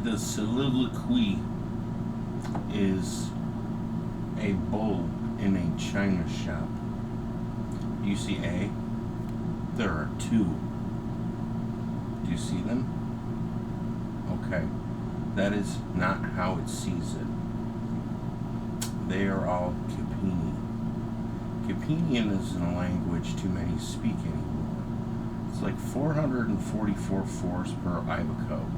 The soliloquy is a bull in a china shop. Do you see A? There are two. Do you see them? Okay. That is not how it sees it. They are all Capini. Capinian isn't a language too many speak anymore. It's like 444 fours per Iveco.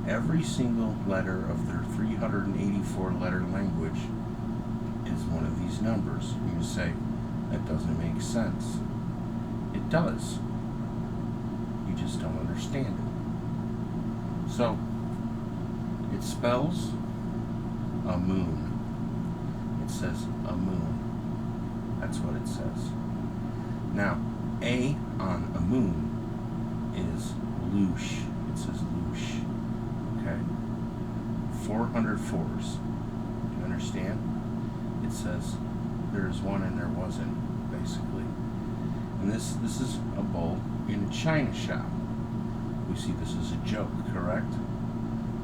Every single letter of their 384 letter language is one of these numbers. You say, that doesn't make sense. It does. You just don't understand it. So, it spells a moon. It says a moon. That's what it says. Now, A on a moon is loosh. It says loosh. Okay? 404s. Do you understand? It says there's one and there wasn't, basically. And this is a bull in a china shop. We see this as a joke, correct?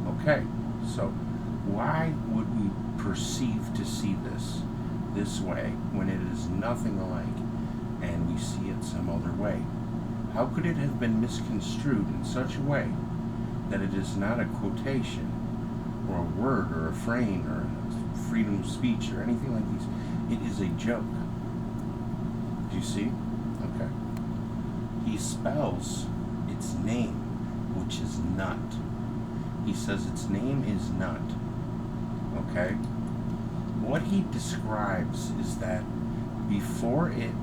Okay, so why would we perceive to see this way when it is nothing alike and we see it some other way? How could it have been misconstrued in such a way that it is not a quotation or a word or a frame or a freedom of speech or anything like these? It is a joke. Do you see? Okay. He spells its name, which is nut. He says its name is nut. Okay? What he describes is that before it,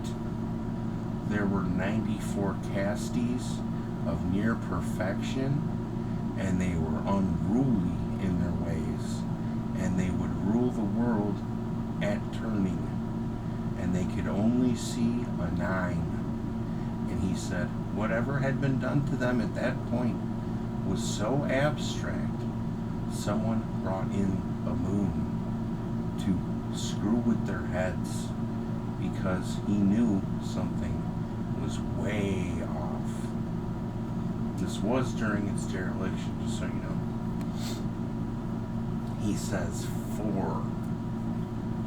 there were 94 castes of near perfection, and they were unruly in their ways, and they would rule the world at turning, and they could only see a 9. And he said whatever had been done to them at that point was so abstract, someone brought in a moon to screw with their heads because he knew something was way off. This was during its dereliction, just so you know. He says 4.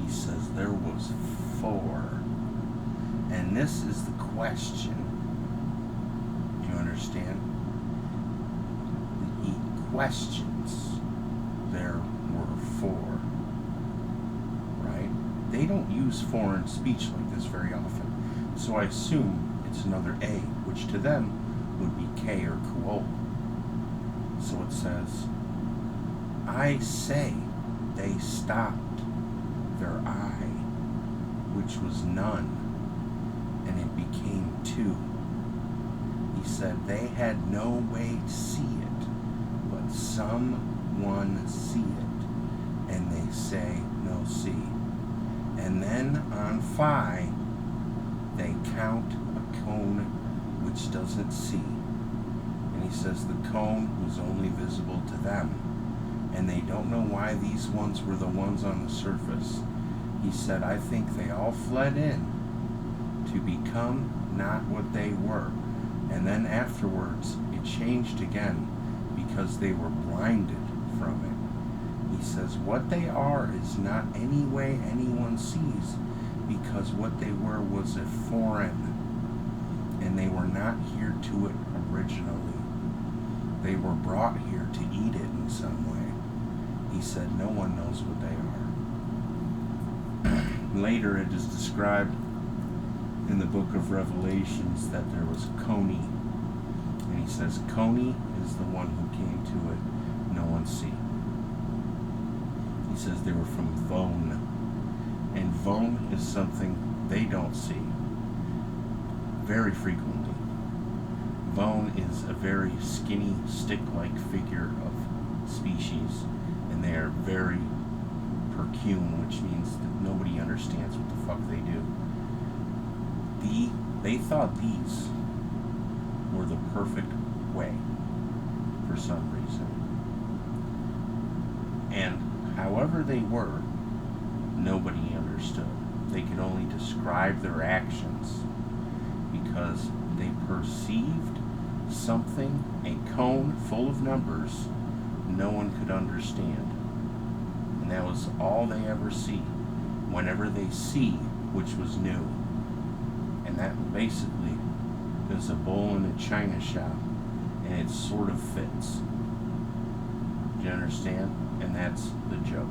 He says there was 4. And this is the question. Do you understand? He questions there were 4. Right? They don't use foreign speech like this very often. So I assume it's another A, which to them would be K or Kuol. So it says, I say they stopped their eye, which was none, and it became 2. He said they had no way to see it, but someone see it, and they say no see. And then on Phi, they count a cone which doesn't see. And he says the cone was only visible to them, and they don't know why these ones were the ones on the surface. He said, I think they all fled in to become not what they were. And then afterwards, it changed again because they were blinded from it. He says, what they are is not any way anyone sees, because what they were was a foreign, and they were not here to it originally. They were brought here to eat it in some way. He said, no one knows what they are. Later it is described in the book of Revelations that there was Coney. And he says, Coney is the one who came to it, no one see. He says they were from Vone. And Vone is something they don't see very frequently. Vone is a very skinny, stick-like figure of species, and they are very percune, which means that nobody understands what the fuck they do. They thought these were the perfect way for some reason. And however they were, nobody understood. They could only describe their actions because they perceived something, a cone full of numbers, no one could understand. And that was all they ever see. Whenever they see, which was new. And that basically is a bowl in a china shop, and it sort of fits. Do you understand? And that's the joke.